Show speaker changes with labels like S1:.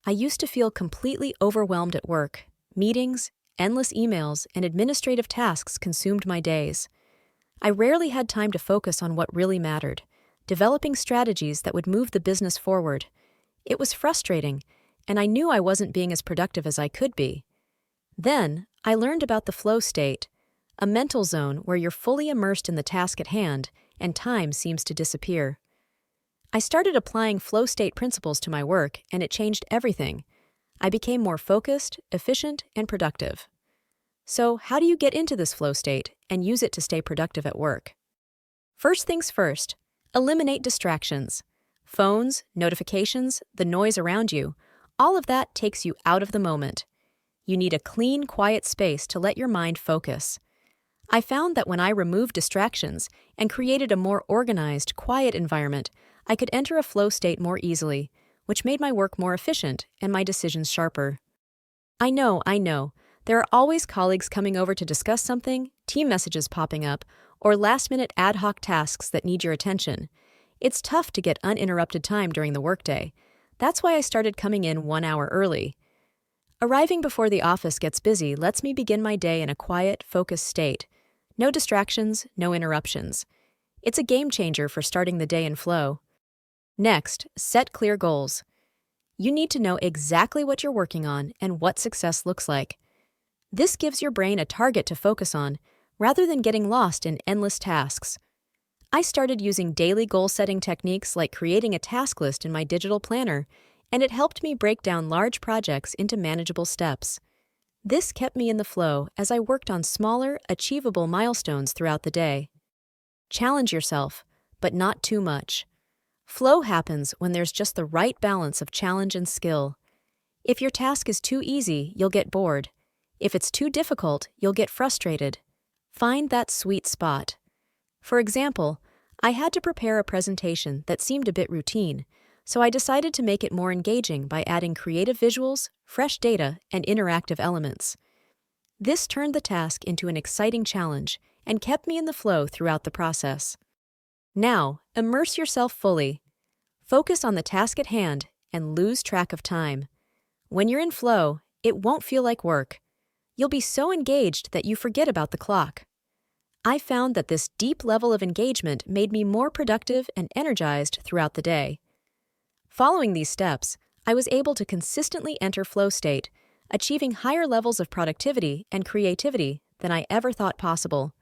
S1: I used to feel completely overwhelmed at work. Meetings, endless emails, and administrative tasks consumed my days. I rarely had time to focus on what really mattered, developing strategies that would move the business forward. It was frustrating, and I knew I wasn't being as productive as I could be. Then, I learned about the flow state, a mental zone where you're fully immersed in the task at hand and time seems to disappear. I started applying flow state principles to my work, and it changed everything. I became more focused, efficient, and productive. So, how do you get into this flow state and use it to stay productive at work? First things first, eliminate distractions. Phones, notifications, the noise around you, all of that takes you out of the moment. You need a clean, quiet space to let your mind focus. I found that when I removed distractions and created a more organized, quiet environment, I could enter a flow state more easily, which made my work more efficient and my decisions sharper. I know. There are always colleagues coming over to discuss something, team messages popping up, or last-minute ad hoc tasks that need your attention. It's tough to get uninterrupted time during the workday. That's why I started coming in 1 hour early. Arriving before the office gets busy lets me begin my day in a quiet, focused state. No distractions, no interruptions. It's a game changer for starting the day in flow. Next, set clear goals. You need to know exactly what you're working on and what success looks like. This gives your brain a target to focus on, rather than getting lost in endless tasks. I started using daily goal-setting techniques like creating a task list in my digital planner, and it helped me break down large projects into manageable steps. This kept me in the flow as I worked on smaller, achievable milestones throughout the day. Challenge yourself, but not too much. Flow happens when there's just the right balance of challenge and skill. If your task is too easy, you'll get bored. If it's too difficult, you'll get frustrated. Find that sweet spot. For example, I had to prepare a presentation that seemed a bit routine, so I decided to make it more engaging by adding creative visuals, fresh data, and interactive elements. This turned the task into an exciting challenge and kept me in the flow throughout the process. Now, immerse yourself fully. Focus on the task at hand and lose track of time. When you're in flow, it won't feel like work. You'll be so engaged that you forget about the clock. I found that this deep level of engagement made me more productive and energized throughout the day. Following these steps, I was able to consistently enter flow state, achieving higher levels of productivity and creativity than I ever thought possible.